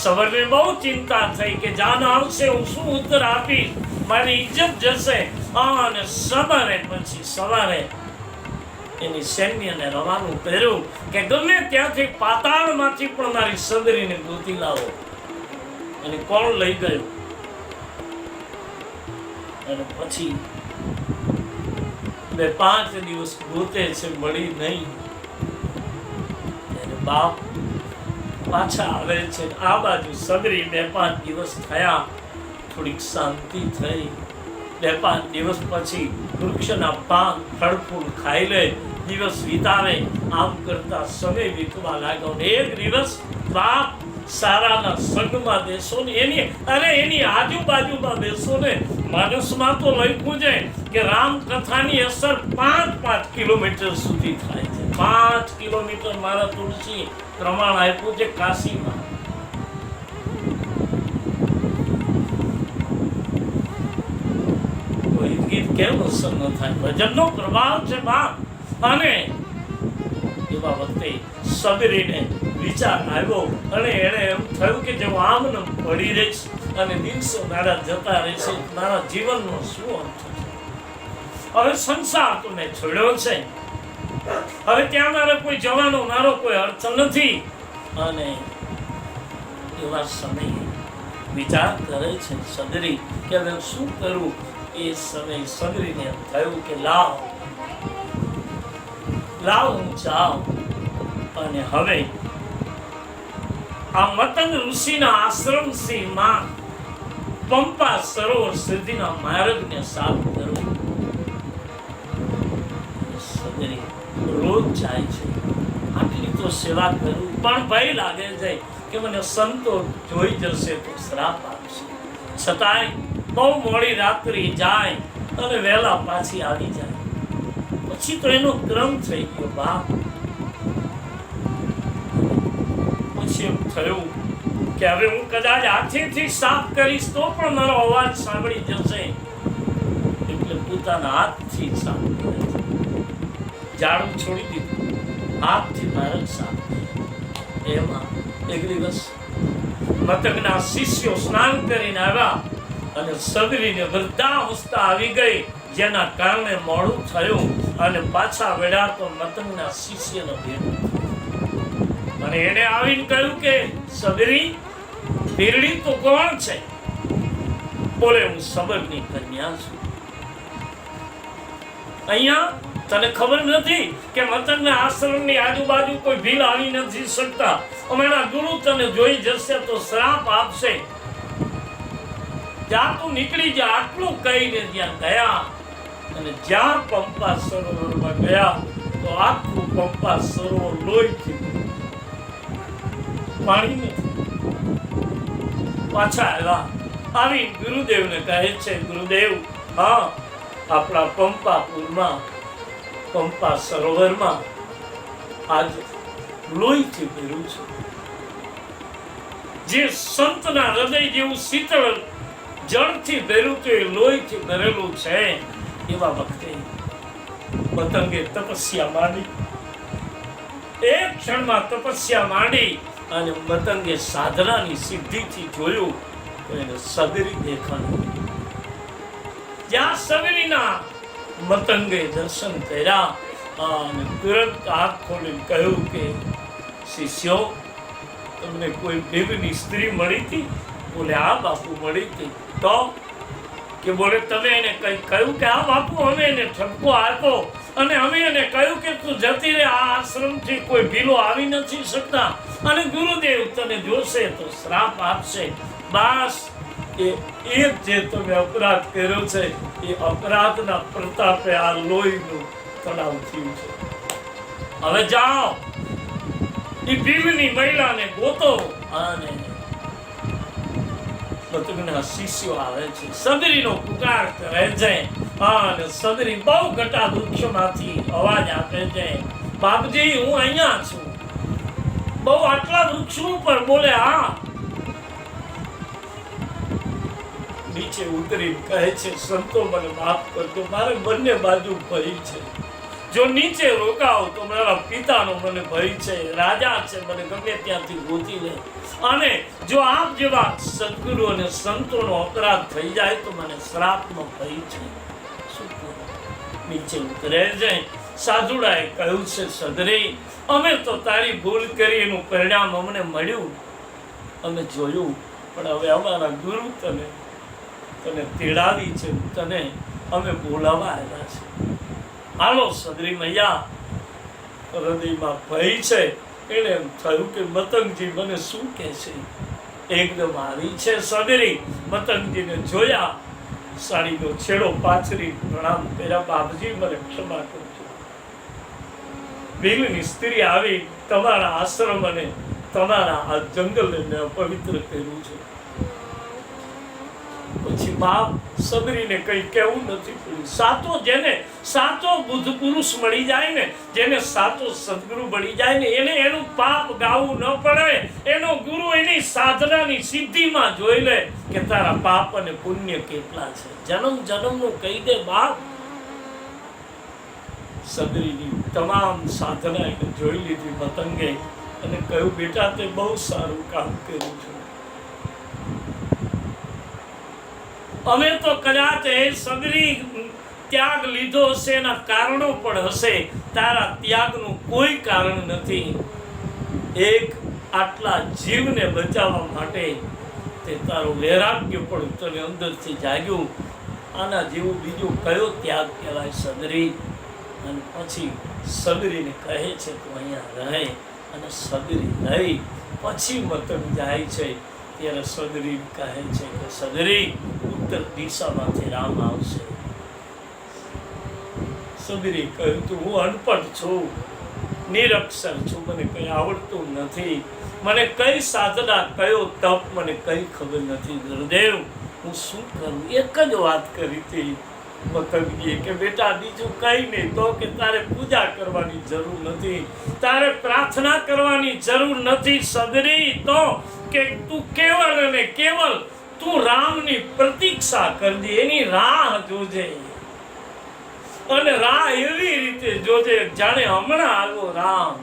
સબરને બહુ ચિંતા થઈ કે જાન આવશે હું શું ઉત્તર આપીશ, મારી ઇજ્જત જશે. અને સબરે પછી સવારે એની સૈન્યને રવાનું કર્યું કે ગમે ત્યાંથી પાતાળમાંથી પણ મારી સદરીને ગોતી લાવો. અને કોણ લઈ ગયું? અને પછી 2-5 દિવસ ગોતે છે, મળી નહીં. ત્યારે બાપ પાછા આવે છે. આ બાજુ સદરી 2-5 દિવસ થયા, થોડીક શાંતિ થઈ. 2-5 દિવસ પછી વૃક્ષના પાન ફળ ફૂલ ખાઈ લે, દિવસ વિતાવે. આમ કરતા સમય વીતવા લાગ્યો. એક દિવસ બાપ સારાના સંગમાં બેસો ને, એની આજુબાજુમાં બેસો ને. માનસમાં તો લખ્યું છે કે રામ કથાની અસર 5-5 કિલોમીટર સુધી થાય છે. 5 કિલોમીટર મારા તુલસી પ્રમાણ આપ્યું છે કાશીમાં. પ્રસન્ન થાય. ભજનનો પ્રભાવ છે બાપ. અને એવા વખતે સબરીને વિચાર આવ્યો અને એને એમ થયું કે જો આમ ને આમ પડી રહીશ અને દિવસો મારા જતા રહેશે, મારા જીવનનો શું અંત થશે? હવે સંસાર તો મેં છોડ્યો છે, હવે ત્યાં મારે કોઈ જવાનો મારો કોઈ અર્થ નથી. અને એવા સમયે વિચાર કરે છે સદરી કે હવે શું કરું. એ સમય સદરીને એમ થયું કે લાવ હું જાઉં અને હવે આ મતંગ ઋષિના આશ્રમથી માં પંપા સરોવર સુધીના માર્ગને સાફ કરું. સદરી રોજ જાય છે, આટલી તો સેવા કરું, પણ ભય લાગે છે કે મને સંતો જોઈ જશે તો શ્રાપ આપશે. છતાંય બહુ મોડી રાત્રિ જાય અને વહેલા પાછી આવી જાય. પછી તો એનો ક્રમ થઈ ગયો બાપ. પછી એમ થયું કે હવે હું કદાચ હાથેથી સાફ કરીશ તો પણ મારો અવાજ સાંભળી જશે, એટલે પોતાના હાથથી સાફ કરે છે. ઝાડુ છોડી દીધું, હાથથી માર્ગ સાફ કર્યો. એમાં એક દિવસ મતંગના શિષ્યો સ્નાન કરીને આવ્યા અને સદરીને વૃદ્ધાવસ્થા આવી ગઈ, જેના કારણે મોડું થયું અને પાછા વળ્યા તો મતંગના શિષ્યનો ભેટ અને એને આવીને કહ્યું કે સદરી, પીરડી તો કોણ છે? બોલે હું સબરની કન્યા છું. અહીંયા તને ખબર નથી કે મતંગના આશ્રમની આજુબાજુ કોઈ ભીલ આવી નથી શકતા. અમારા ગુરુ તને જોઈ જશે તો શ્રાપ આપશે. જ્યાં તું નીકળી જા. આટલું કહીને જ્યાં ગયા અને જ્યાં પંપા સરોવરમાં ગયા તો આખું પંપા સરોવર લોહીથી પાણી નથી. પાછા આવ્યા, આવી ગુરુદેવને કહે છે, ગુરુદેવ, હા, આપણા પંપાપુરમાં પંપા સરોવરમાં આજ લોહીથી ભર્યું છે. જે સંતના હૃદય જેવું શીતળ જળથી ભરેલું તો એ લોહીથી ભરેલું છે. એવા વખતે પતંગે તપસ્યા માંડી, એક ક્ષણમાં તપસ્યા માંડી અને મતંગે સાધનાની સિદ્ધિથી જોયું તો એને સદરી દેખાયું. જ્યાં સદરીના મતંગે દર્શન કર્યા અને તુરંત આંખ ખોલીને કહ્યું કે શિષ્યો, તમને કોઈ દેવની સ્ત્રી મળી હતી? બોલે હા બાપુ, મળી હતી. તો કે બોલે તમે એને કઈ કહ્યું કે હા બાપુ, અમે એને ઠપકો આપ્યો અને અમે એને કહ્યું કે તું જતી રહે, આ આશ્રમથી કોઈ ભીલો આવી નથી શકતા અને ગુરુદેવ તને જોશે તો શ્રાપ આપશે. બસ એ જે તમે અપરાધ કર્યો છે એ અપરાધના પ્રતાપે આ લોહીનું તણાવ થયું છે. હવે જાઓ, એ ભીલની મહિલાને ગોતો. અને મતંગના શિષ્યો આવે છે, સદરીનો પુકાર કરે છે અને સદરી બહુ ઘટા વૃક્ષમાંથી અવાજ આપે છે, બાપજી હું અહીંયા છું. બહુ આટલા વૃક્ષો ઉપર બોલે હા. નીચે ઉતરી કહે છે, સંતો મને માફ કરજો, મારે બંને બાજુ ભય છે. જો નીચે રોકાવ તો મારા પિતાનો મને ભય છે, રાજા છે, મને ગમે ત્યાંથી ગોતી લે. અને જો આપ જેવા સદગુરુ અને સંતોનો અપરાધ થઈ જાય તો મને શ્રાપનો ભય છે. શું કરું? નીચે ઉતરે છે. સાધુડાએ કહ્યું છે, સદરી, અમે તો તારી ભૂલ કરી, એનું પરિણામ અમને મળ્યું, અમે જોયું, પણ હવે અમારા ગુરુ તને તેડાવી છે, તને અમે બોલાવા આવ્યા છે. હાલો સદરી મૈયા. હૃદયમાં ભય છે. એને એમ થયું કે મતંગજી મને શું કહે છે. એકદમ આવી છે સદરી, મતંગજીને જોયા, સાડીનો છેડો પાછરી પ્રણામ કર્યા, બાપજી મને ક્ષમા કરજો. ભીલની સ્ત્રી આવી તમારા આશ્રમ અને તમારા આ જંગલને મેં અપવિત્ર કર્યું છે. પછી બાપ સદરીને કઈ કહેવું નથી પડ્યું. સાચો બુદ્ધ પુરુષ મળી જાય ને, જેને સાચો સદગુરુ મળી જાય ને, એને એનું પાપ ગાવું ન પડે. એનો ગુરુ એની સાધનાની સિદ્ધિમાં જોઈ લે કે તારા પાપ અને પુણ્ય કેટલા છે. જન્મ જન્મનું કહી દે બાપ. સદરીની તમામ સાધના એને જોઈ લીધી મતંગે અને કહ્યું, બેટા તે બહુ સારું કામ કર્યું છે. અમે તો કદાચ એ સગરી ત્યાગ લીધો હશે, એના કારણો પણ હશે. તારા ત્યાગનું કોઈ કારણ નથી. એક આટલા જીવને બચાવવા માટે તે તારું વૈરાગ્ય પણ તને અંદરથી જાગ્યું. આના જેવું બીજું કયો ત્યાગ કહેવાય સગરી? અને પછી સગરીને કહે છે તું અહીંયા રહે. અને સગરી રહી પછી મતંગ જાય છે. ત્યારે સગરી કહે છે કે સગરી ઉત્તર દિશામાંથી રામ આવશે. સગરી કહ્યું તું હું અનપઢ છું, નિરક્ષર છું, મને કંઈ આવડતું નથી, મને કઈ સાધના કયો તપ મને કઈ ખબર નથી. ગુરુદેવ હું શું કરું? એક જ વાત કરી હતી મતંગીએ કે બેટા બીજું કઈ નહીં, તો કે તારે પૂજા કરવાની જરૂર નથી, તારે પ્રાર્થના કરવાની જરૂર નથી સગરી. તો કે તું કેવળ અને કેવળ તું રામની પ્રતીક્ષા કરજે, એની રાહ જોજે. અને રાહ એવી રીતે જોજે જાણે હમણાં આવ્યો રામ,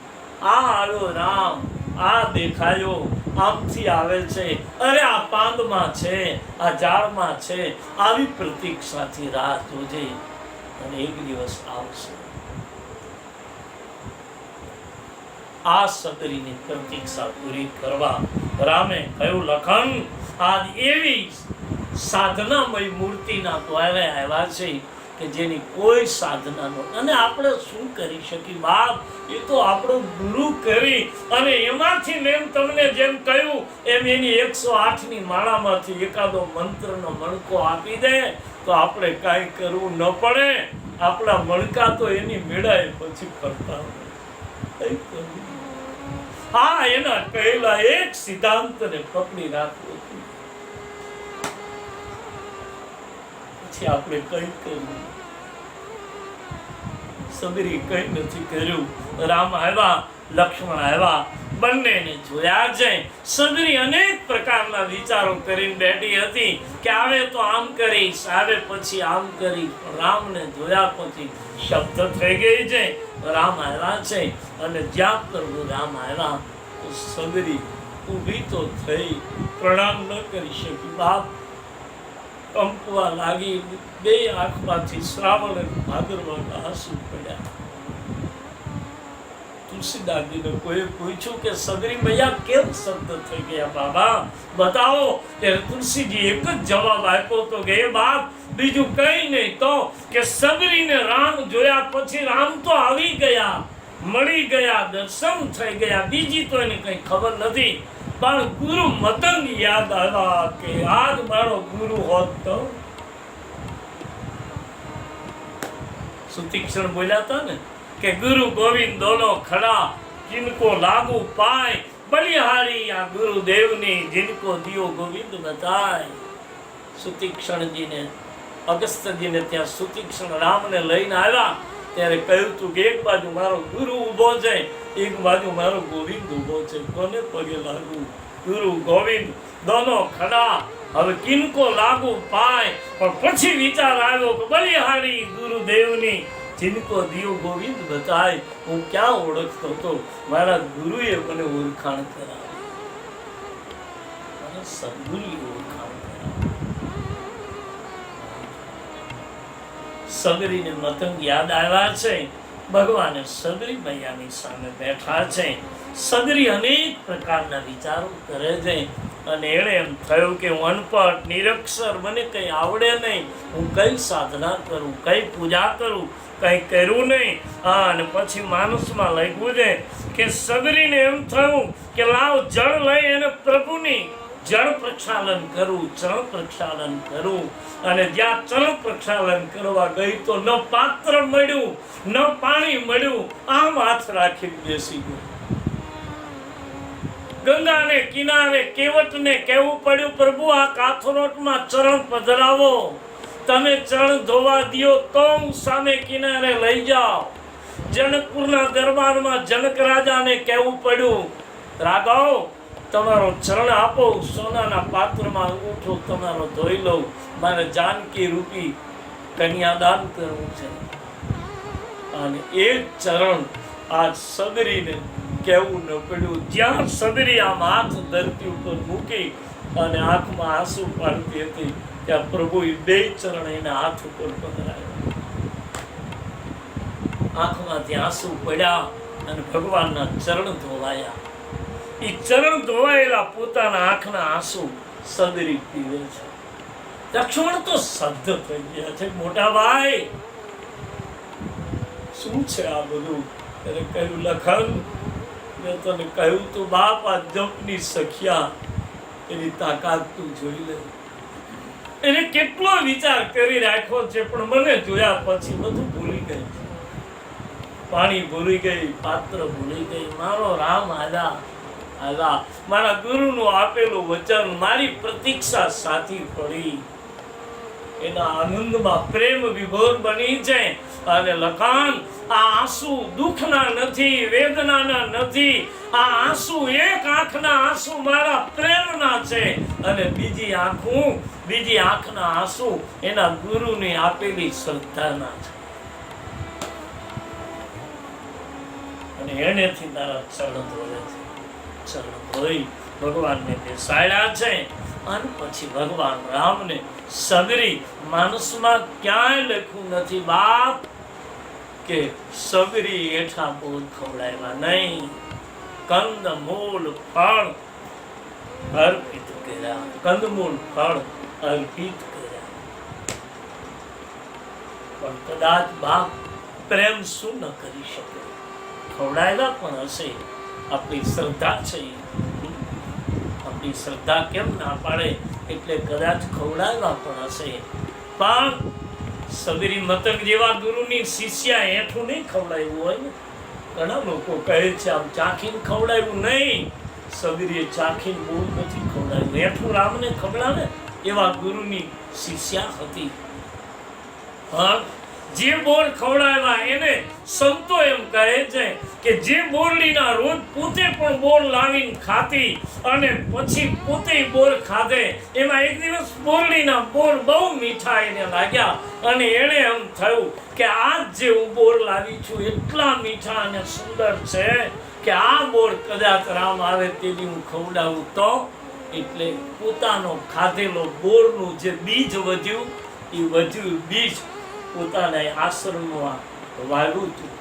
આવ્યો રામ, આ દેખાયો, આમથી આવે છે, અરે આ પાંદમાં છે, આ ઝાડમાં છે. આવી પ્રતીક્ષાથી રાહ જોજે અને એક દિવસ આવશે. આ સગરીની પ્રતીક્ષા પૂરી કરવા રામે કહ્યું, લખન આજ એવી સાધનામય મૂર્તિના દ્વારે આવ્યા છે કે જેની કોઈ સાધના નો. અને આપણે શું કરી શકીએ બાપ? એ તો આપણો ગુરુ કરી અને એમાંથી મેં તમને જેમ કહ્યું એમ એની 108ની માળામાંથી એકાદો મંત્રનો મણકો આપી દે તો આપણે કાંઈ કરવું ન પડે. આપણા મણકા તો એની મેળાએ પછી ફરતા હોય. હા, એના કહેલા એક સિદ્ધાંતને પકડી રાખવું, પછી આપણે કઈ કરવું. સગરી કઈ નથી કર્યું. રામ આવ્યા, લક્ષ્મણ આવ્યા, બંનેને જોયા છે. સગરી અનેક પ્રકારના વિચારો કરીને બેઠી હતી કે આવે તો આમ કરીશ, આવે પછી આમ કરીશ. રામને જોયા પછી શબ્દ થઈ ગઈ છે. રામ આવ્યા છે અને જ્યાં પ્રભુ રામ આવ્યા તો સગરી ઊભી તો થઈ, પ્રણામ ન કરી શકી. બાપ કંપવા લાગી, બે આંખમાંથી શ્રાવણ અને ભાદરવાના આંસુ પડ્યા. તુલસીદાસજીને કોઈ પૂછ્યું કે સગરી મૈયા કેમ શબ્દ થઈ ગયા બાબા, બતાવો. ત્યારે તુલસીજી એક જ જવાબ આપ્યો તો કે એ બાપ બીજું કઈ નહીં, તો કે સગરીને રામ જોયા પછી રામ તો આવી ગયા, મળી ગયા, દર્શન થઈ ગયા, બીજી તો એને કઈ ખબર નથી. પણ ગુરુ મતંગ યાદ આવ્યા કે આજ મારો ગુરુ હોત તો. સુતીક્ષણ બોલ્યા હતા ને કે ગુરુ ગોવિંદ દોનો ખડા, जिनको लागू पाए, बलिहारी आ गुरुदेवनी, जिनको दियो गोविंद बताए. સુતીક્ષણજીને અગસ્ત્યજીને ત્યાં સુતીક્ષણ રામને લઈને આવ્યા ત્યારે કહ્યું તું કે એક બાજુ મારો ગુરુ ઊભો છે, એક બાજુ મારો ગોવિંદ ઊભો છે, કોને પગે લાગુ? ગુરુ ગોવિંદ દોનો ખડા, હવે કિनको લાગુ પાય. પણ પછી વિચાર આવ્યો કે બલિહારી ગુરુદેવની, जिनको दियो गोविंद बताए. હું ક્યાં ઓળખતો હતો? મારા ગુરુએ મને ઓળખાણ કરાવી, મને સદગુરુએ ઓળખાણ કરાવી. સગરીને મતંગ યાદ આવ્યા છે. ભગવાને સગરી મૈયાની સામે બેઠા છે. સગરી અનેક પ્રકારના વિચારો કરે છે અને એણે એમ થયું કે હું અનપઢ, નિરક્ષર, મને કંઈ આવડે નહીં, હું કઈ સાધના કરું, કઈ પૂજા કરું, કંઈ કર્યું નહીં. અને પછી માણસમાં લખ્યું છે કે સગરીને એમ થયું કે લાવ જળ લઈ અને પ્રભુની જળ પ્રક્ષાલન કરું, ચરણ પ્રક્ષાલન કરું. અને જ્યાં ચરણ પ્રક્ષાલન કરવા ગઈ તો ન પાત્ર મળ્યું, ન પાણી મળ્યું, આમ હાથ રાખી બેસી ગયું. ગંગાને કિનારે કેવટને કહેવું પડ્યું પ્રભુ આ કાથરોટમાં ચરણ પધરાવો, તમે ચરણ ધોવા દિયો તો હું સામે કિનારે લઈ જાઓ. જનકપુરના દરબારમાં જનક રાજાને કહેવું પડ્યું રાઘવ તમારો ચરણ આપો, સોનાના પાત્રમાં ઉઠો, તમારો ધોઈ લઉં, મારે જાનકી રૂપી કન્યાદાન કરવું છે. અને એ ચરણ આ સબરીને કહેવું ન પડ્યું. જ્યાં સબરી આમ હાથ ધરતી ઉપર મૂકી અને આંખમાં આંસુ પાડતી હતી, ત્યાં પ્રભુએ બે ચરણ એના હાથ ઉપર પધરાવ્યા. આંખમાંથી આંસુ પડ્યા અને ભગવાનના ચરણ ધોવાયા. એ ચરણ ધોવાયેલા પોતાના આંખના આંસુ સબરી પીવે છે. લક્ષ્મણ તો શબ્દ થઈ ગયા છે, મોટા ભાઈ શું છે આ બધું? એને કહ્યું, લખન મેં તને કહ્યું તો બાપ, આ જપની સખ્યા એની તાકાત તું જોઈ લે. એને કેટલો વિચાર કરી રાખ્યો છે, પણ મને જોયા પછી બધું ભૂલી ગઈ. પાણી ભૂલી ગઈ, પાત્ર ભૂલી ગઈ. મારો રામ આજા મારા ગુરુનું આપેલું વચન, મારી પ્રતીક્ષા સાચી પડી. એના આનંદમાં પ્રેમ વિભોર બની જાય. અને લખાણ, આ આંસુ દુઃખના નથી, વેદનાના નથી. આ આંસુ એક આંખના આંસુ મારા પ્રેમના છે, અને બીજી આંખના આંસુ એના ગુરુની આપેલી શ્રદ્ધાના છે. અને એનેથી તારા ચરણ ધોવે છે. ચરણ ધોઈ ભગવાનને બેસાડ્યા છે. અને પછી ભગવાન રામને સબરી, માનસમાં ક્યાંય લખ્યું નથી બાપ કે સબરી એઠા બોધ ખવડાવ્યા નહીં. કંદમૂળ ફળ અર્પિત કર્યા. કંદમૂળ ફળ અર્પિત કર્યા. પણ કદાચ બાપ પ્રેમ શું ન કરી શકે? ખવડાવ્યા પણ હશે. આપણી શ્રદ્ધા છે, આપણી શ્રદ્ધા કેમ ના પાડે? એટલે કદાચ ખવડાવ્યા પણ હશે. પણ સબરી મતંગ જેવા ગુરુની શિષ્યા હેઠું નહીં ખવડાવ્યું હોય ને. ઘણા લોકો કહે છે આમ ચાખીને ખવડાવ્યું નહીં. સબરીએ ચાખીને બહુ નથી ખવડાવ્યું, હેઠું રામને ખવડાવે એવા ગુરુની શિષ્યા હતી. પણ જે બોર ખવડાવ્યા એને સંતો એમ કહે છે કે જે બોરડીના રોજ પોતે પણ બોર લાવીને ખાતી અને પછી પોતે બોર ખાધે, એમાં એક દિવસ બોરડીના બોર બહુ મીઠા એને લાગ્યા. અને એને એમ થયું કે આ જે હું બોર લાવી છું એટલા મીઠા અને સુંદર છે કે આ બોર કદાચ રામ આવે તેથી હું ખવડાવું તો. એટલે પોતાનો ખાધેલો બોરનું જે બીજ વધ્યું, એ વધ્યું બીજ પોતાના આશ્રમમાં વાવ્યું હતું.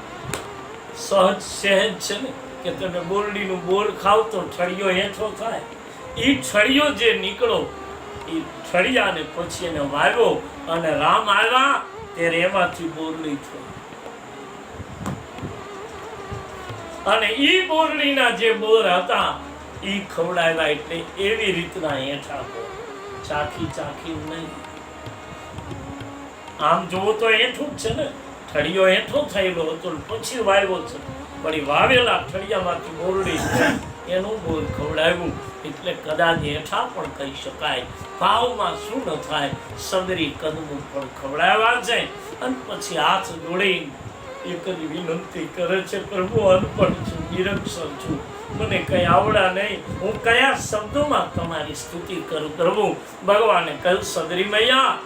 સહેજ છે ને કે તમે બોરડીનું બોર ખાવ તો ઠળિયો હેઠો થાય. એ ઠળિયો જે નીકળો, એ ઠળિયાને પછી એને વાવ્યો અને રામ આવ્યા ત્યારે એમાંથી બોરડી થઈ. અને એ બોરડીના જે બોર હતા એ ખવડાવ્યા. એટલે એવી રીતના હેઠા બોર, ચાખી નહીં. આમ જોવો તો હેઠું જ છે ને, ઠળિયો હેઠો થયેલો હતો પછી વાવ્યો છે, પણ એ વાવેલા ઠળિયામાંથી બોરડી એનું બોર ખવડાવ્યું. એટલે કદાચ હેઠા પણ કહી શકાય. ભાવમાં શું ન થાય, સબરી કદમું પણ ખવડાવ્યા છે. અને પછી હાથ જોડી એક જ વિનંતી કરે છે, પ્રભુ અનપઢ છું, નિરક્ષર છું, મને કઈ આવડા નહીં, હું કયા શબ્દોમાં તમારી સ્તુતિ કરું? પ્રભુ ભગવાને કહ્યું, સદરી મૈયા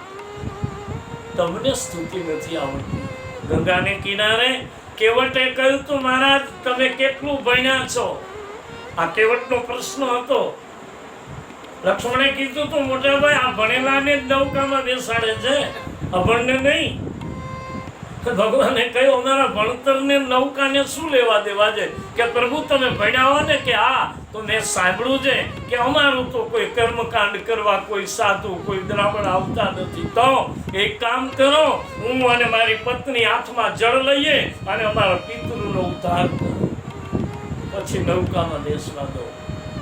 તમને સ્તુતિ નથી આવડતી. ગંગાને કિનારે કેવટે કહ્યું તો મહારાજ તમે કેટલું ભણ્યા છો? આ કેવટનો પ્રશ્ન હતો. લક્ષ્મણે કીધું તો મોટા ભાઈ આ ભણેલાને જ નૌકામાં બેસાડે છે, અભણને નહીં. ભગવાને કહ્યું અમારા ભણતરને નૌકાને શું લેવા દેવા છે? કે પ્રભુ તમે ભણ્યા હો ને? કે હા, તો મેં સાંભળ્યું છે કે અમારું તો કોઈ કર્મકાંડ કરવા કોઈ સાધુ કોઈ બ્રાહ્મણ આવતા નથી. તો એક કામ કરો, હું અને મારી પત્ની હાથમાં જળ લઈએ અને અમારા પિતૃનો ઉદ્ધાર કરો, પછી નૌકામાં બેસવા દો.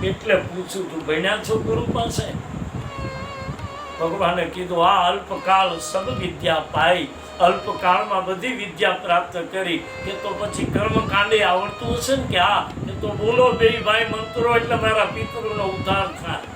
એટલે પૂછું તું ભણ્યા છો ગુરુ પાસે? ભગવાને કીધું આ અલ્પકાળ સબ વિદ્યા પાઈ, અલ્પકાળમાં બધી વિદ્યા પ્રાપ્ત કરી. કે તો પછી કર્મકાંડે આવડતું હશે ને? કે હા, એ તો બોલો બે ભાઈ મંત્રો એટલે મારા પિતૃનો ઉદ્ધાર થાય.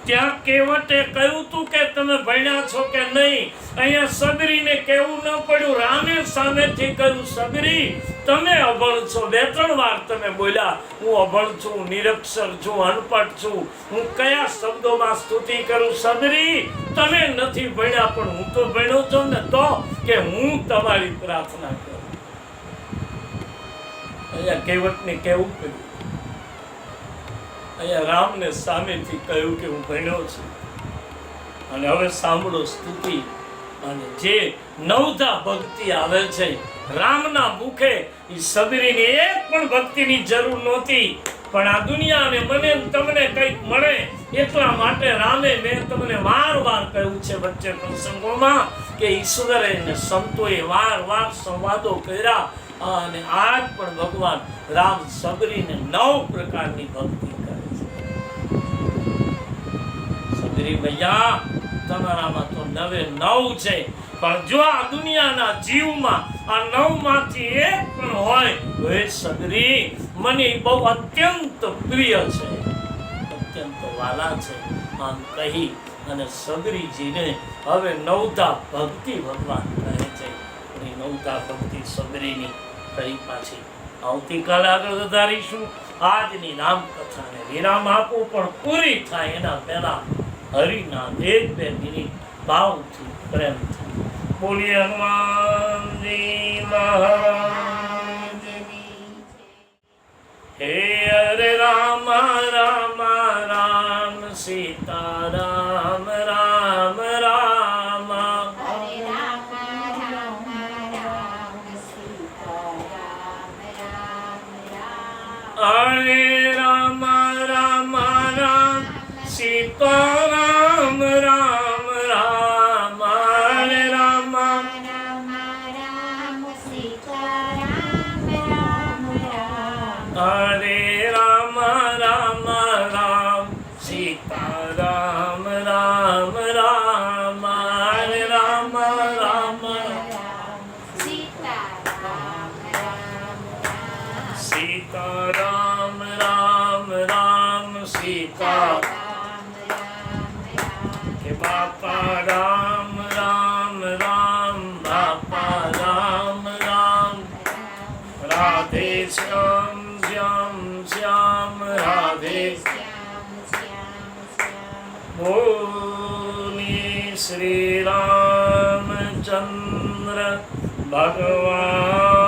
ત્યાં કેવટે કહ્યું તું કે તમે ભણ્યા છો કે નહીં? અહીંયા સબરીને કહેવું ન પડ્યું, રામે સામેથી કહ્યું, સબરી તમે અભણ છો. 2-3 વાર તમે બોલ્યા, હું અભણ છું, નિરક્ષર છું, અનપઢ છું, હું કયા શબ્દોમાં સ્તુતિ કરું? સબરી તમે નથી ભણ્યા, પણ હું તો ભણ્યો છું ને. તો કે હું તમારી પ્રાર્થના કરું. અહીંયા કહેવતને કેવું કહ્યું, અહીંયા રામને સામેથી કહ્યું કે હું ભણ્યો છું. અને હવે સાંભળો સ્તુતિ. અને જે નવધા ભક્તિ આવે છે રામના મુખે, એ સબરીની એક પણ ભક્તિની જરૂર નહોતી. પણ આ દુનિયાને મને તમને કંઈક મળે એટલા માટે રામે મેં તમને વારવાર કહ્યું છે વચ્ચે પ્રસંગોમાં કે ઈશ્વરે અને સંતોએ વારવાર સંવાદો કર્યા. અને આજ પણ ભગવાન રામ સબરીને 9 પ્રકારની ભક્તિ કરે છે. સબરી ભૈયા, તમારામાં તો 9 છે, પણ જો આ દુનિયાના જીવમાં આ 9 માંથી એક પણ હોય તો એ સબરી મને બહુ અત્યંત પ્રિય છે, અત્યંત વાલા છે, આમ કહી અને સબરીજીને હવે નવધા ભક્તિ ભગવાન કહે છે. એ નવધા ભક્તિ સબરીની ફરી પાછી આવતીકાલે આગળ વધારીશું. આજની રામકથાને વિરામ આપું, પણ પૂરી થાય એના પહેલા હરિના 1-2 મિનિટ ભાવથી પ્રેમથી બોલીએ હનુમાનજી મહારાજની. હે હરે રામ રામ રામ સીતા રામ રામ રામ. હરે રામ રામ રામ સીતા રામ રામ રામ. હરે રામ રામ રામ સીતા રામ રામ રામ. હરે રામ રામ રામ સીતા રામ રામ રામ. હરે રામ રામ રામ સીતા રામ રામ રામ. હરે રામ રામ સીતા રામ રામ રામ. સીતા રામ રામ રામ સીતા. રામ રામ રામ. કે બાપા રામ રામ રામ બાપા રામ રામ. રાધે શ્યામ શ્યામ શ્યામ રાધે. શ્યામ શ્યામ શ્યામ. બોલી શ્રી રામચંદ્ર ભગવાન